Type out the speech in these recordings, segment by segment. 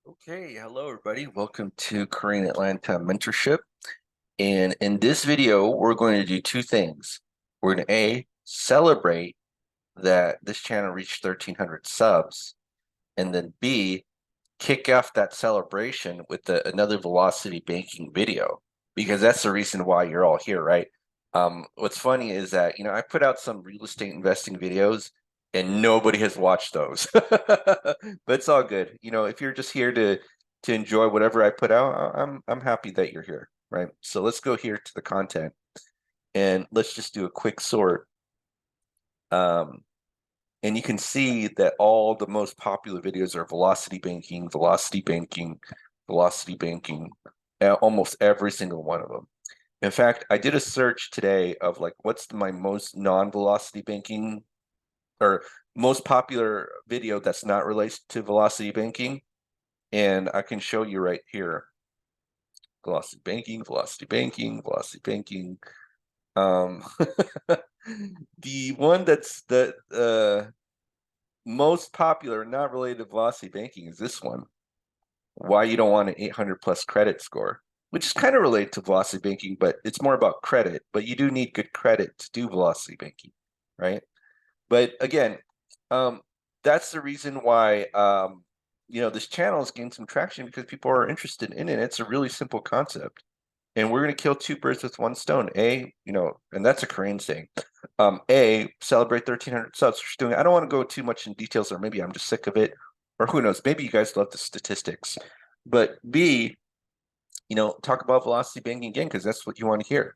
Okay, hello everybody. Welcome to Korean Atlanta Mentorship. And in this video, we're going to do two things. We're going to A, celebrate that this channel reached 1,300 subs, and then B, kick off that celebration with another Velocity Banking video, because that's the reason why you're all here, right? What's funny is that, I put out some real estate investing videos and nobody has watched those. But it's all good. If you're just here to enjoy whatever I put out, I'm happy that you're here, right? So let's go here to the content and let's just do a quick sort. Um, and you can see that all the most popular videos are velocity banking, velocity banking, velocity banking, almost every single one of them. In fact, I did a search today of like what's my most non-velocity banking or most popular video that's not related to velocity banking, and I can show you right here. Velocity banking, velocity banking, velocity banking. Um, the one that's the most popular, not related to velocity banking, is this one. Why you don't want an 800 plus credit score, which is kind of related to velocity banking, but it's more about credit. But you do need good credit to do velocity banking, right? But again, um, that's the reason why this channel has gained some traction because people are interested in it. It's a really simple concept. And we're going to kill two birds with one stone. And that's a Korean saying. Celebrate 1,300 subs for doing it. I don't want to go too much in details, or maybe I'm just sick of it, or who knows? Maybe you guys love the statistics. But B, talk about velocity banking again because that's what you want to hear.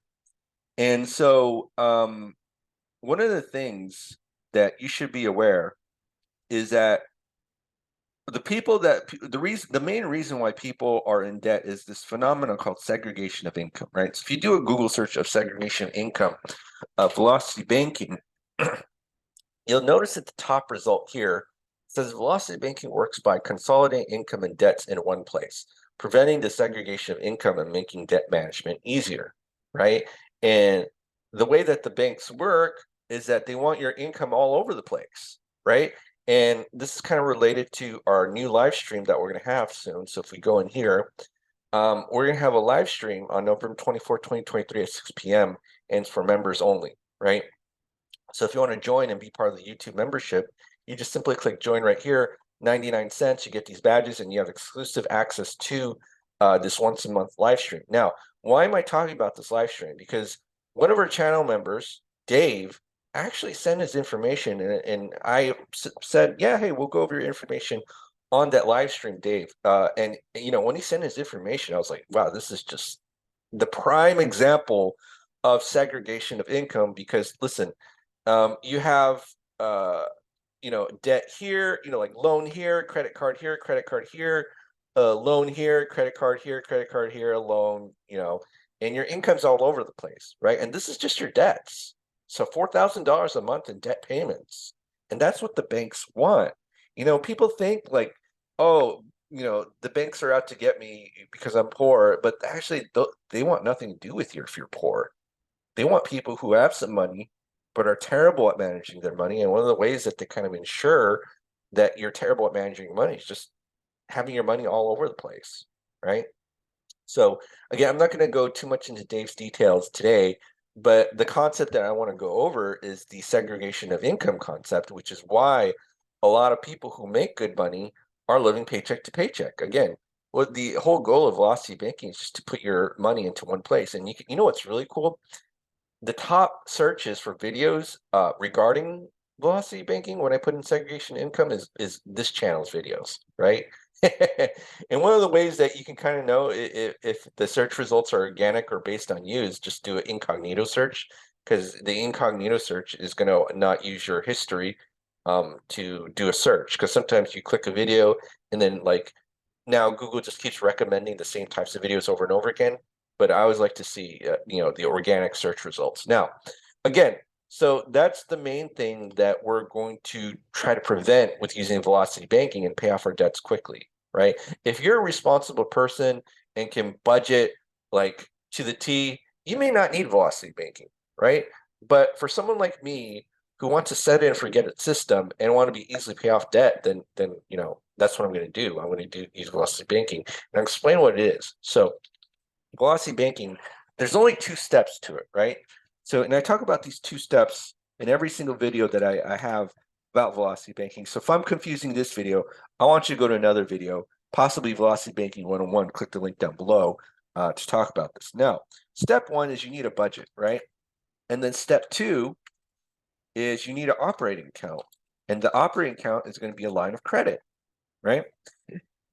And so, one of the things that you should be aware is that the main reason why people are in debt is this phenomenon called segregation of income, right? So if you do a Google search of segregation of income, velocity banking, you'll notice at the top result here says velocity banking works by consolidating income and debts in one place, preventing the segregation of income and making debt management easier, right? And the way that the banks work is that they want your income all over the place, right? And this is kind of related to our new live stream that we're going to have soon. So if we go in here, we're going to have a live stream on November 24, 2023 at 6 p.m. and it's for members only, right? So if you want to join and be part of the YouTube membership, you just simply click join right here, 99 cents. You get these badges and you have exclusive access to this once a month live stream. Now, why am I talking about this live stream? Because one of our channel members, Dave, actually sent his information and I said, yeah, hey, we'll go over your information on that live stream, Dave. And when he sent his information, I was like, wow, this is just the prime example of segregation of income because listen, you have debt here, like loan here, credit card here, loan here, credit card here, loan, and your income's all over the place, right? And this is just your debts. So $4,000 a month in debt payments. And that's what the banks want. People think like, oh, the banks are out to get me because I'm poor, but actually they want nothing to do with you if you're poor. They want people who have some money but are terrible at managing their money. And one of the ways that they kind of ensure that you're terrible at managing money is just having your money all over the place, right? So again, I'm not going to go too much into Dave's details today, but the concept that I want to go over is the segregation of income concept, which is why a lot of people who make good money are living paycheck to paycheck. Again, what the whole goal of velocity banking is just to put your money into one place. And you know what's really cool? The top searches for videos regarding velocity banking when I put in segregation income is this channel's videos, right? And one of the ways that you can kind of know if the search results are organic or based on you is just do an incognito search because the incognito search is going to not use your history to do a search because sometimes you click a video and then like now Google just keeps recommending the same types of videos over and over again, but I always like to see the organic search results. Now, again, so that's the main thing that we're going to try to prevent with using velocity banking and pay off our debts quickly, right? If you're a responsible person and can budget like to the T, you may not need velocity banking, right? But for someone like me who wants to set it and forget it system and want to be easily pay off debt, then that's what I'm going to do. I'm going to use velocity banking and I'll explain what it is. So velocity banking, there's only 2 steps to it, right? So, and I talk about these 2 steps in every single video that I have about velocity banking. So if I'm confusing this video, I want you to go to another video, possibly Velocity Banking 101. Click the link down below to talk about this. Now, step 1 is you need a budget, right? And then step 2 is you need an operating account. And the operating account is going to be a line of credit, right?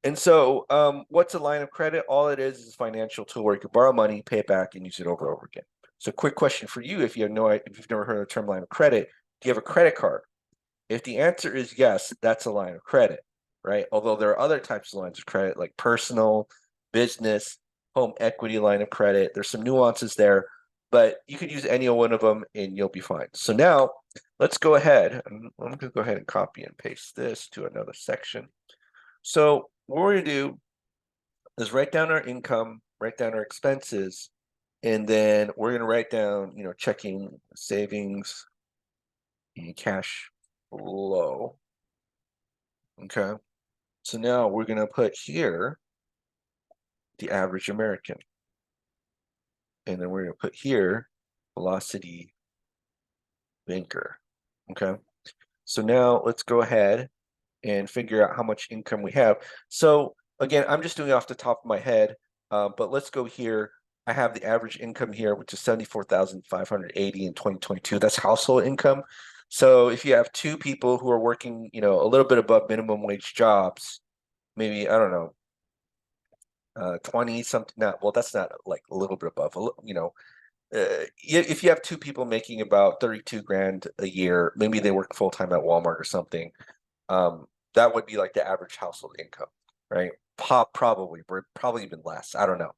And so what's a line of credit? All it is a financial tool where you can borrow money, pay it back, and use it over and over again. So quick question for you, if you've never heard of the term line of credit, do you have a credit card? If the answer is yes, that's a line of credit, right? Although there are other types of lines of credit like personal, business, home equity line of credit. There's some nuances there, but you could use any one of them and you'll be fine. So now let's go ahead. I'm going to go ahead and copy and paste this to another section. So what we're going to do is write down our income, write down our expenses, and then we're going to write down, checking, savings, and cash flow. Okay. So now we're going to put here the average American. And then we're going to put here velocity banker. Okay. So now let's go ahead and figure out how much income we have. So again, I'm just doing it off the top of my head, but let's go here. I have the average income here, which is 74,580 in 2022. That's household income. So if you have 2 people who are working, a little bit above minimum wage jobs, maybe, I don't know, 20 something, not, well, that's not like a little bit above, if you have 2 people making about 32 grand a year, maybe they work full time at Walmart or something, that would be like the average household income, right? Probably even less. I don't know.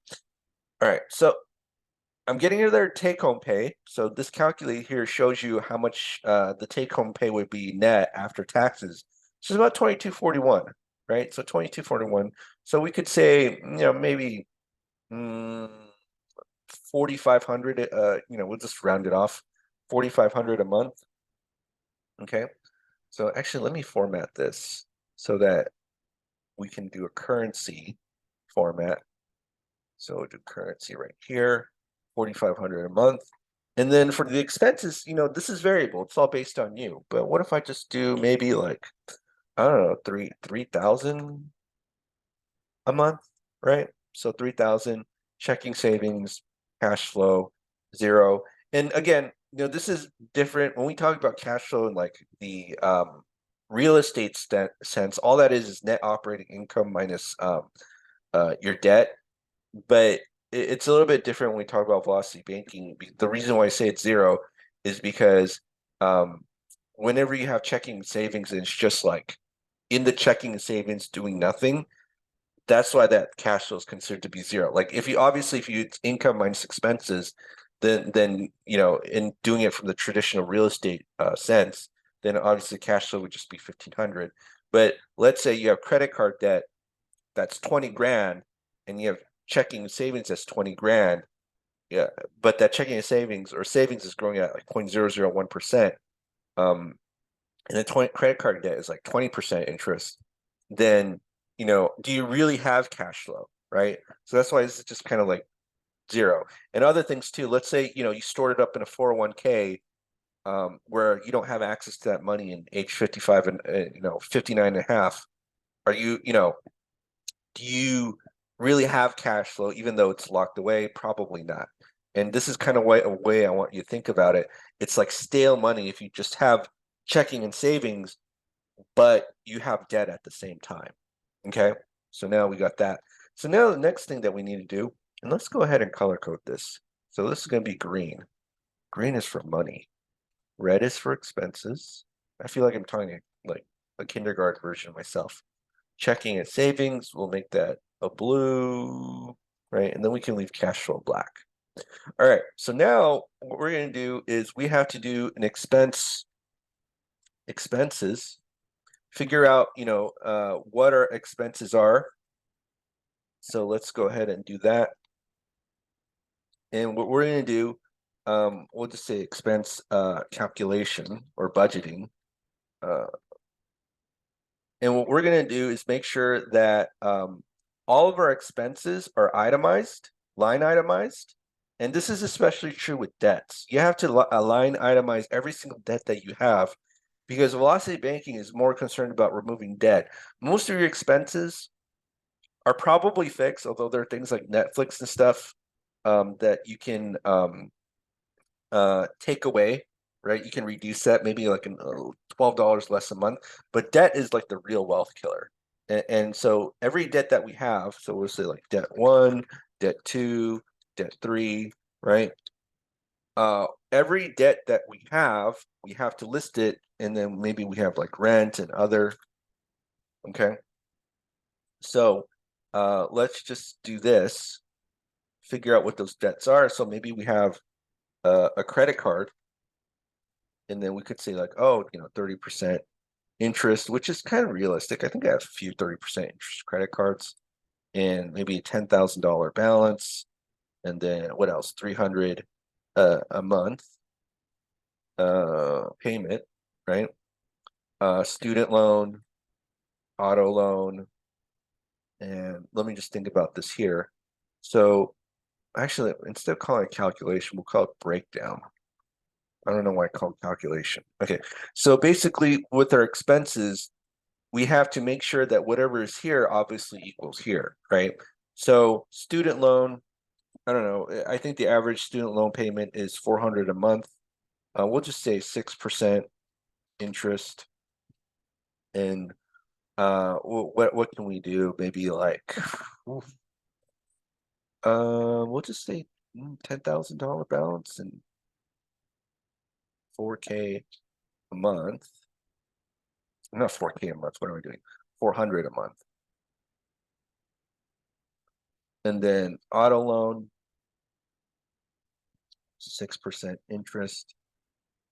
All right, so I'm getting into their take-home pay. So this calculator here shows you how much the take-home pay would be net after taxes. This is about 2241, right? So 2241. So we could say, maybe 4,500. We'll just round it off, 4,500 a month. Okay. So actually, let me format this so that we can do a currency format. So we'll do currency right here, 4,500 a month. And then for the expenses, this is variable. It's all based on you. But what if I just do maybe like, I don't know, 3,000 a month, right? So 3,000, checking, savings, cash flow, 0. And again, this is different when we talk about cash flow in like the real estate sense. All that is net operating income minus your debt. But it's a little bit different when we talk about velocity banking. The reason why I say it's 0 is because whenever you have checking and savings, and it's just like in the checking and savings doing nothing, that's why that cash flow is considered to be 0. Like if you it's income minus expenses, then in doing it from the traditional real estate sense, then obviously cash flow would just be 1,500. But let's say you have credit card debt that's 20 grand, and you have checking and savings that's 20 grand. Yeah, but that checking and savings is growing at like 0.001%. And the credit card debt is like 20% interest. Then do you really have cash flow, right? So that's why this is just kind of like 0. And other things too. Let's say you stored it up in a 401k, where you don't have access to that money in age 55 and 59 and a half. Are you do you really have cash flow even though it's locked away? Probably not. And this is kind of a way I want you to think about it. It's like stale money if you just have checking and savings, but you have debt at the same time. Okay, so now we got that. So now the next thing that we need to do, and let's go ahead and color code this. So this is going to be green. Green is for money. Red is for expenses. I feel like I'm talking like a kindergarten version of myself. Checking and savings, we'll make that a blue, right? And then we can leave cash flow black. All right, so now what we're going to do is we have to do an expenses, figure out, what our expenses are. So let's go ahead and do that. And what we're going to do we'll just say expense calculation or budgeting. And what we're going to do is make sure that all of our expenses are itemized, line itemized. And this is especially true with debts. You have to line itemize every single debt that you have, because Velocity Banking is more concerned about removing debt. Most of your expenses are probably fixed, although there are things like Netflix and stuff that you can take away, right? You can reduce that maybe like $12 less a month, but debt is like the real wealth killer. And so every debt that we have, so we'll say like debt 1, debt 2, debt 3, right? Every debt that we have to list it, and then maybe we have like rent and other. Okay. So let's just do this, figure out what those debts are. So maybe we have a credit card, and then we could say like, oh, 30% interest, which is kind of realistic. I think I have a few 30% interest credit cards, and maybe a $10,000 balance, and then what else? 300 a month payment, right? Student loan, auto loan, and let me just think about this here. So actually, instead of calling it calculation, we'll call it breakdown. I don't know why I call it calculation. Okay, so basically with our expenses, we have to make sure that whatever is here obviously equals here, right? So student loan, I don't know, I think the average student loan payment is 400 a month. We'll just say 6% interest. And what can we do? Maybe like we'll just say $10,000 balance and 4K a month. Not 4K a month. What are we doing? 400 a month. And then auto loan, 6% interest,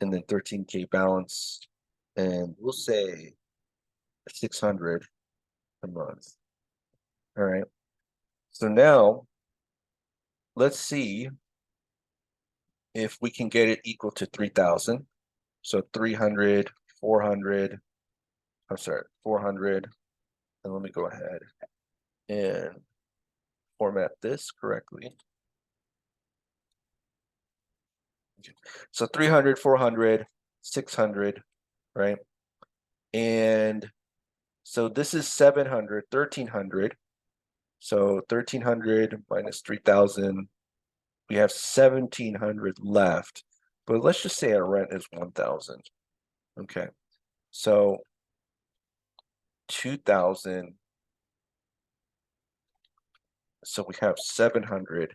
and then 13K balance. And we'll say 600 a month. All right. So now let's see if we can get it equal to 3,000. So 300, 400, I'm sorry, 400. And let me go ahead and format this correctly. So 300, 400, 600, right? And so this is 700, 1,300. So 1,300 minus 3,000, we have 1,700 left. But let's just say our rent is 1,000. Okay. So 2,000. So we have $700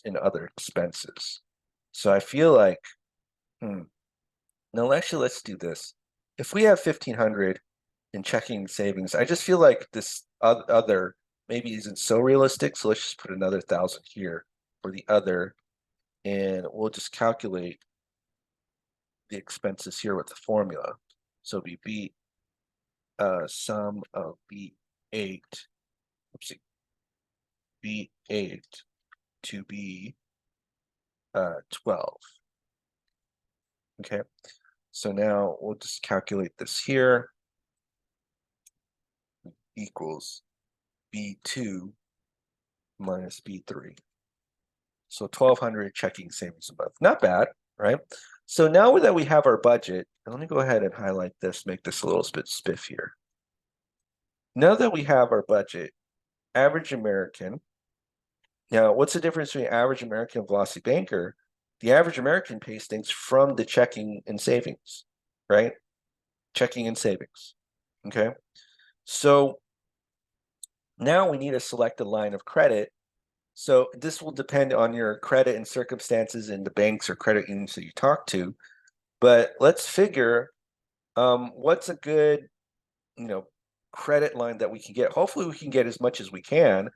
in other expenses. So I feel like, no, actually, let's do this. If we have 1,500 in checking and savings, I just feel like this other maybe isn't so realistic. So let's just put another 1,000 here for the other, and we'll just calculate the expenses here with the formula. So be sum of B8, oopsie, B8 to be 12. Okay, so now we'll just calculate this here, equals B2 minus B3. So 1,200 checking savings a month. Not bad, right? So now that we have our budget, let me go ahead and highlight this, make this a little bit spiffier. Now that we have our budget, average American. Now, what's the difference between average American and Velocity Banker? The average American pays things from the checking and savings, right? Checking and savings. Okay. So now we need to select a line of credit. So this will depend on your credit and circumstances in the banks or credit unions that you talk to. But let's figure what's a good, credit line that we can get. Hopefully we can get as much as we can,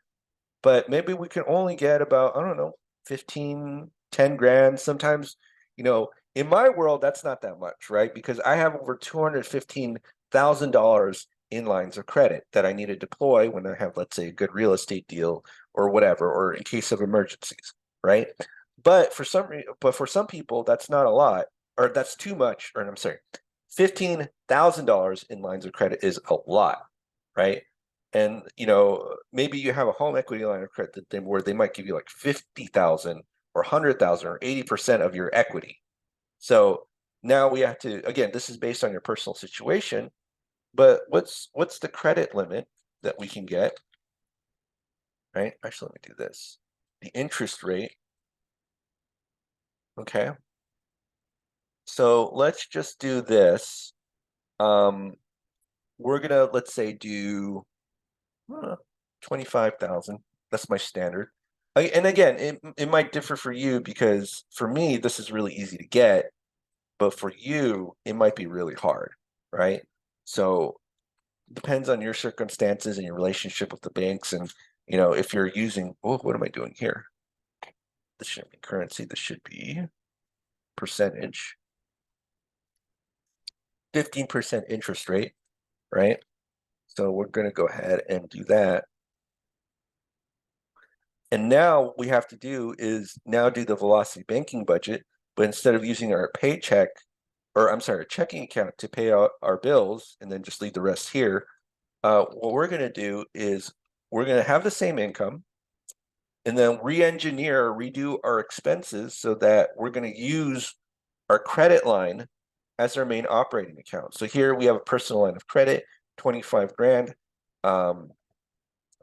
but maybe we can only get about, I don't know, 15, 10 grand. Sometimes, in my world, that's not that much, right? Because I have over $215,000 in lines of credit that I need to deploy when I have, let's say, a good real estate deal or whatever, or in case of emergencies, right? But for some people, that's not a lot, or that's too much, or I'm sorry, $15,000 in lines of credit is a lot, right? And maybe you have a home equity line of credit where they might give you like 50,000 or 100,000 or 80% of your equity. So now we have to, again, this is based on your personal situation, but what's the credit limit that we can get, right? Actually, let me do this. The interest rate. Okay. So let's just do this. We're gonna, let's say, do 25,000. That's my standard. And again, it might differ for you because for me, this is really easy to get, but for you, it might be really hard, right? So depends on your circumstances and your relationship with the banks, and if you're using, oh, what am I doing here? This shouldn't be currency. This should be percentage. 15% interest rate, right? So we're going to go ahead and do that. And now we have to do is now do the Velocity banking budget, but instead of using our paycheck, or I'm sorry, checking account to pay out our bills and then just leave the rest here, what we're going to do is we're going to have the same income and then re-engineer, redo our expenses so that we're going to use our credit line as our main operating account. So here we have a personal line of credit, 25 grand.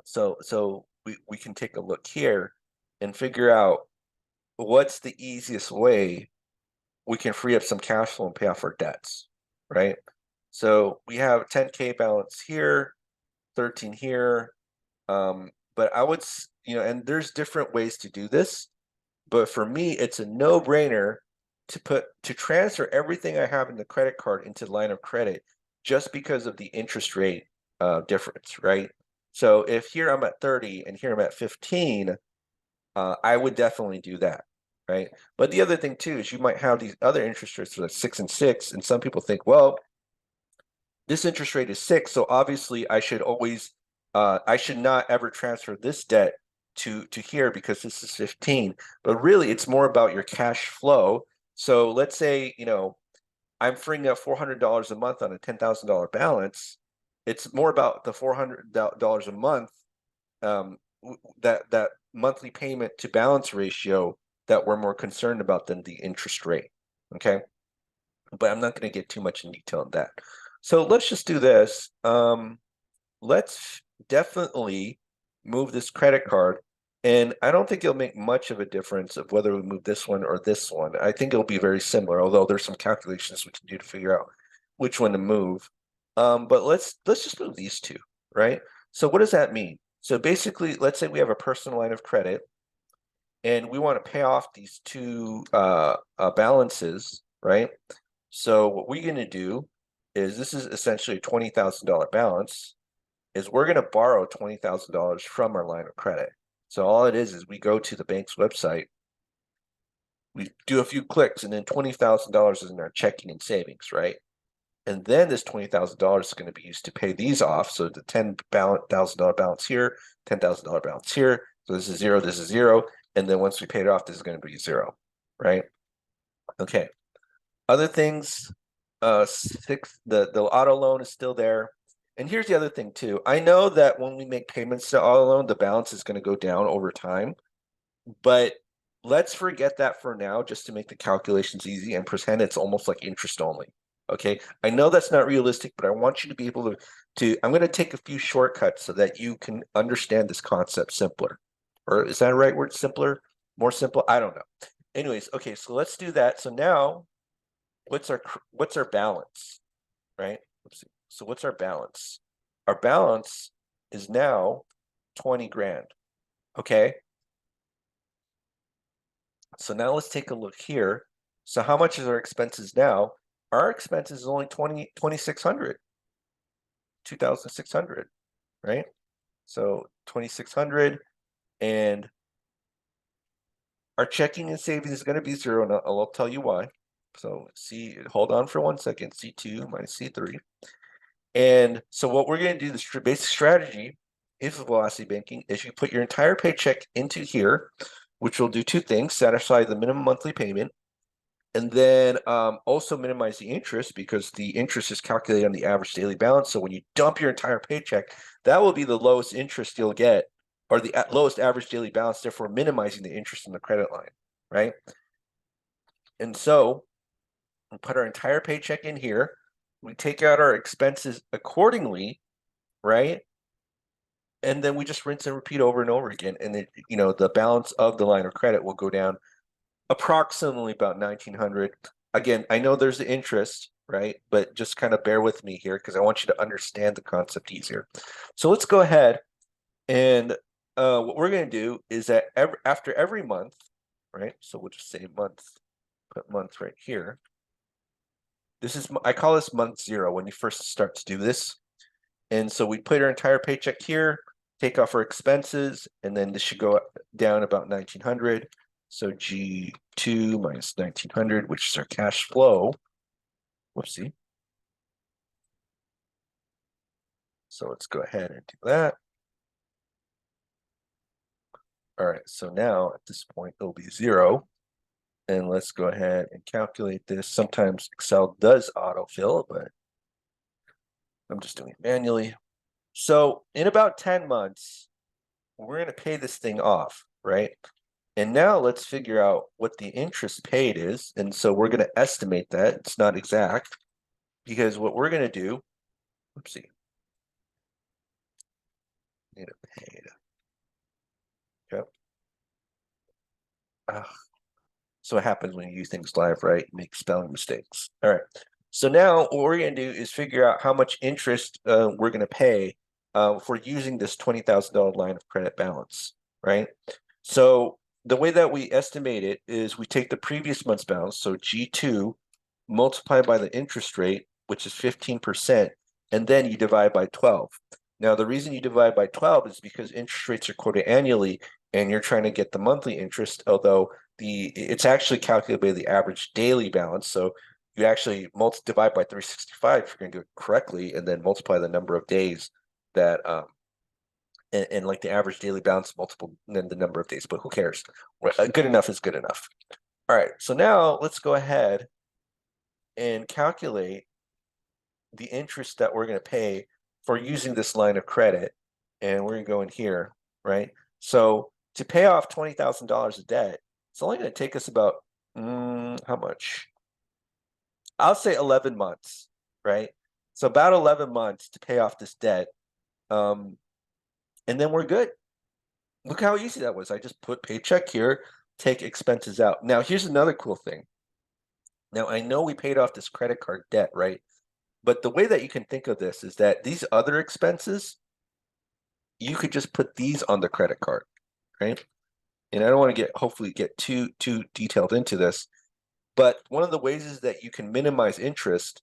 So we can take a look here and figure out what's the easiest way we can free up some cash flow and pay off our debts, right? So we have 10K balance here, 13 here. But I would, and there's different ways to do this, but for me, it's a no-brainer to transfer everything I have in the credit card into the line of credit just because of the interest rate difference, right? So if here I'm at 30 and here I'm at 15, I would definitely do that, right? But the other thing too is you might have these other interest rates like 6 and 6, and some people think, well, this interest rate is 6, so obviously I should not ever transfer this debt to here because this is 15. But really, it's more about your cash flow. So let's say I'm freeing up $400 a month on a $10,000 balance. It's more about the $400 a month, that monthly payment to balance ratio that we're more concerned about than the interest rate. Okay, but I'm not going to get too much in detail on that. So let's just do this. Let's definitely move this credit card. And I don't think it'll make much of a difference of whether we move this one or this one. I think it'll be very similar, although there's some calculations we can do to figure out which one to move. But let's just move these two, right? So what does that mean? So basically, let's say we have a personal line of credit and we want to pay off these two balances, right? So what we're going to do is, this is essentially a $20,000 balance, is we're going to borrow $20,000 from our line of credit. So all it is we go to the bank's website, we do a few clicks, and then $20,000 is in our checking and savings, right? And then this $20,000 is going to be used to pay these off. So the $10,000 balance here, $10,000 balance here. So this is zero, this is zero. And then once we pay it off, this is going to be zero, right? Okay. Other things, the auto loan is still there. And here's the other thing too. I know that when we make payments to auto loan, the balance is going to go down over time, but let's forget that for now, just to make the calculations easy and pretend it's almost like interest only. Okay. I know that's not realistic, but I want you to be able I'm going to take a few shortcuts so that you can understand this concept simpler. Or is that a right word? Simpler? More simple? I don't know. Anyways, okay, so let's do that. So now what's our balance, right? Let's see. So what's our balance? Our balance is now 20 grand. Okay. So now let's take a look here. So how much is our expenses now? Our expenses is only 2,600, 2,600, right? So 2,600, and our checking and savings is going to be zero, and I'll tell you why. So hold on for 1 second. C2 minus C3. And so what we're going to do, the basic strategy is Velocity banking, is you put your entire paycheck into here. which will do two things: satisfy the minimum monthly payment, and then also minimize the interest, because the interest is calculated on the average daily balance. So when you dump your entire paycheck, that will be the lowest interest you'll get, or the lowest average daily balance, therefore minimizing the interest in the credit line, right? And so we put our entire paycheck in here. We take out our expenses accordingly, right? And then we just rinse and repeat over and over again. And it, the balance of the line of credit will go down approximately about 1900. Again, I know there's the interest, right? But just kind of bear with me here because I want you to understand the concept easier. So let's go ahead and what we're going to do is that after every month, right? So we'll just say month, put month right here. This is, I call this month 0 when you first start to do this. And so we put our entire paycheck here, take off our expenses, and then this should go down about 1900. So G2 minus 1900, which is our cash flow. Whoopsie. So let's go ahead and do that. All right, so now at this point, it'll be 0. And let's go ahead and calculate this. Sometimes Excel does autofill, but I'm just doing it manually. So in about 10 months, we're going to pay this thing off, right? And now let's figure out what the interest paid is. And so we're going to estimate that. It's not exact, because what we're going to do, oopsie, need a paid. Yep. So what happens when you use things live, right? You make spelling mistakes. All right. So now what we're going to do is figure out how much interest we're going to pay for using this $20,000 line of credit balance, right? So the way that we estimate it is we take the previous month's balance, so G2, multiplied by the interest rate, which is 15%, and then you divide by 12. Now, the reason you divide by 12 is because interest rates are quoted annually, and you're trying to get the monthly interest, although it's actually calculated by the average daily balance. So you actually divide by 365 if you're going to do it correctly, and then multiply the number of days that and like the average daily balance multiple than the number of days, but who cares? Good enough is good enough. All right, so now let's go ahead and calculate the interest that we're going to pay for using this line of credit. And we're going to go in here, right? So to pay off $20,000 of debt, it's only going to take us about, how much? I'll say 11 months, right? So about 11 months to pay off this debt. And then we're good. Look how easy that was. I just put paycheck here, take expenses out. Now, here's another cool thing. Now, I know we paid off this credit card debt, right? But the way that you can think of this is that these other expenses, you could just put these on the credit card, right? And I don't want to hopefully get too detailed into this, but one of the ways is that you can minimize interest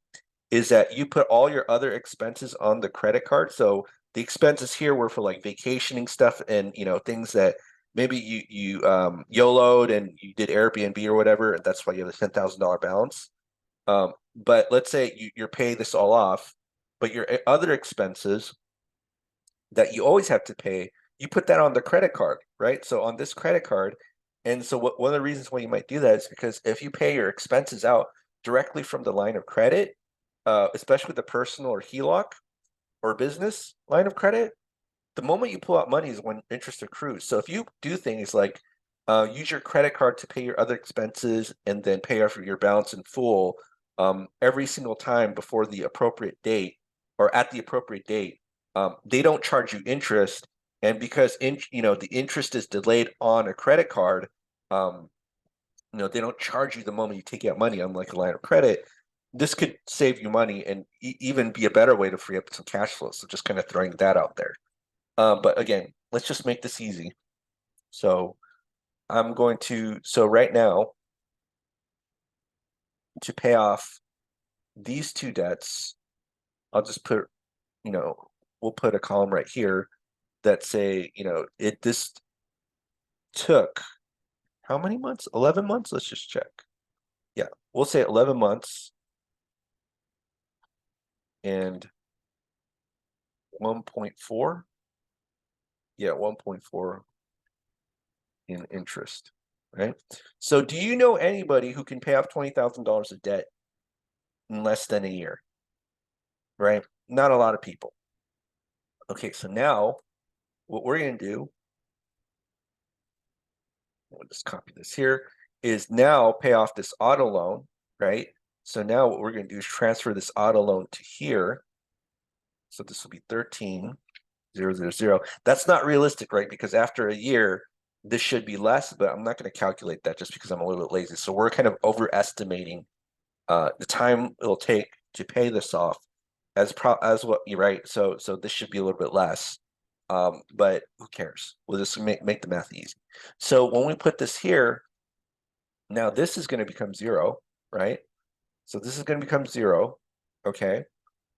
is that you put all your other expenses on the credit card. So the expenses here were for like vacationing stuff and things that maybe you YOLO'd and you did Airbnb or whatever, and that's why you have a $10,000 balance. But let's say you're paying this all off, but your other expenses that you always have to pay, you put that on the credit card, right? So on this credit card, and so one of the reasons why you might do that is because if you pay your expenses out directly from the line of credit, especially the personal or HELOC or business line of credit, the moment you pull out money is when interest accrues. So if you do things like use your credit card to pay your other expenses and then pay off your balance in full every single time before the appropriate date or at the appropriate date, they don't charge you interest. And because the interest is delayed on a credit card, they don't charge you the moment you take out money, unlike a line of credit. This could save you money and even be a better way to free up some cash flow. So just kind of throwing that out there. But again, let's just make this easy. So so right now, to pay off these two debts, I'll just put, we'll put a column right here that say, this took how many months? 11 months? Let's just check. Yeah, we'll say 11 months and 1.4. Yeah, 1.4. in interest, right? So do you know anybody who can pay off $20,000 of debt in less than a year? Right? Not a lot of people. Okay, so now what we're going to do, we'll just copy this here, is now pay off this auto loan, right? So now what we're going to do is transfer this auto loan to here. So this will be 13,000. That's not realistic, right? Because after a year, this should be less, but I'm not going to calculate that just because I'm a little bit lazy. So we're kind of overestimating the time it'll take to pay this off as what you right. So this should be a little bit less. But who cares? We'll just make the math easy. So when we put this here, now this is going to become 0, right? So this is going to become 0, okay?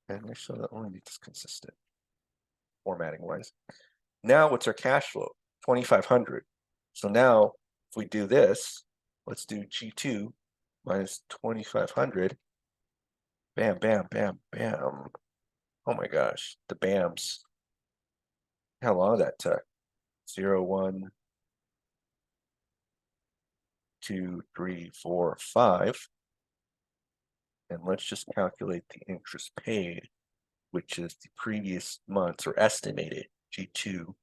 And make sure that only make this consistent formatting wise. Now what's our cash flow? 2,500. So now if we do this, let's do G2 minus 2,500. Bam, bam, bam, bam. Oh my gosh, the BAMs. How long that took? 0, 1, 2, 3, 4, 5. And let's just calculate the interest paid, which is the previous month's or estimated G2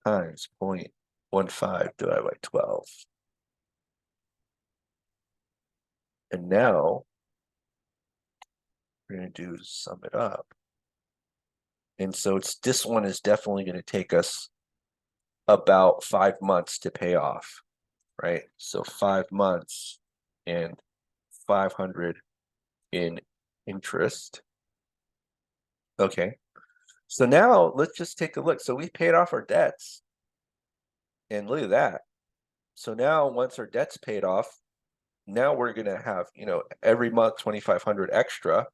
times 0.15 divided by 12. And now we're going to do sum it up. And so this one is definitely going to take us about 5 months to pay off, right? So 5 months and 500 in interest. Okay. So now let's just take a look. So we paid off our debts. And look at that. So now once our debt's paid off, now we're going to have, every month 2,500 extra.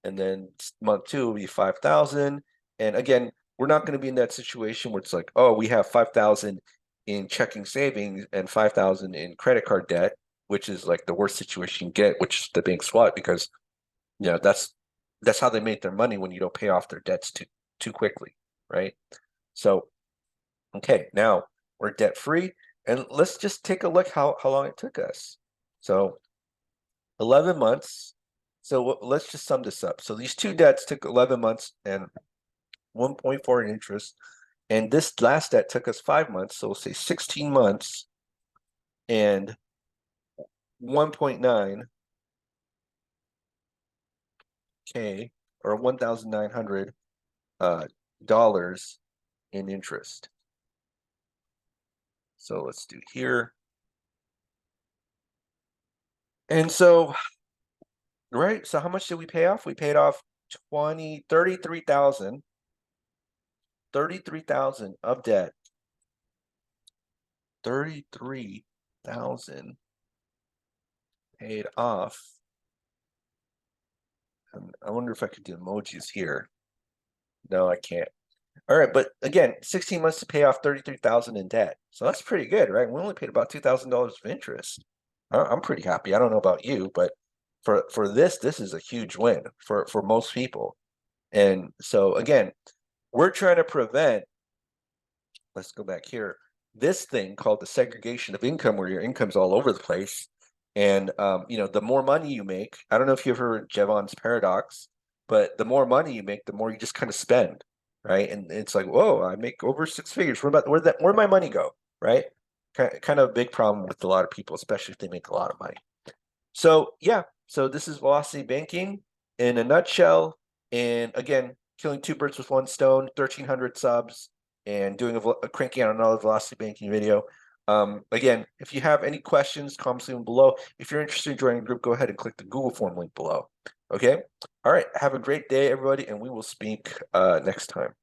And then month 2 will be 5,000. And again, we're not going to be in that situation where it's like, oh, we have 5,000 in checking savings and 5,000 in credit card debt, which is like the worst situation you get, which is the bank swat, because that's how they make their money when you don't pay off their debts too quickly, right? So, okay, now we're debt free, and let's just take a look how long it took us. So, 11 months. So let's just sum this up. So these two debts took 11 months and 1.4 in interest, and this last debt took us 5 months. So we'll say 16 months and 1.9 K or $1,900 dollars in interest. So let's do here. And so, right, so how much did we pay off? We paid off 33,000 of debt. 33,000 paid off. And I wonder if I could do emojis here. No, I can't. All right, but again, 16 months to pay off 33,000 in debt. So that's pretty good, right? We only paid about $2,000 of interest. I'm pretty happy. I don't know about you, but for this is a huge win for most people. And so again, we're trying to prevent, let's go back here, this thing called the segregation of income, where your income's all over the place. And the more money you make, I don't know if you've heard Jevons paradox, but the more money you make, the more you just kind of spend, right? And it's like, whoa, I make over 6 figures. Where'd my money go, right? Kind of a big problem with a lot of people, especially if they make a lot of money. So yeah, so this is Velocity Banking in a nutshell. And again, killing 2 birds with 1 stone, 1,300 subs, and doing a cranking out another Velocity Banking video. Again, if you have any questions, comments down below. If you're interested in joining the group, go ahead and click the Google form link below. Okay. All right. Have a great day, everybody, and we will speak next time.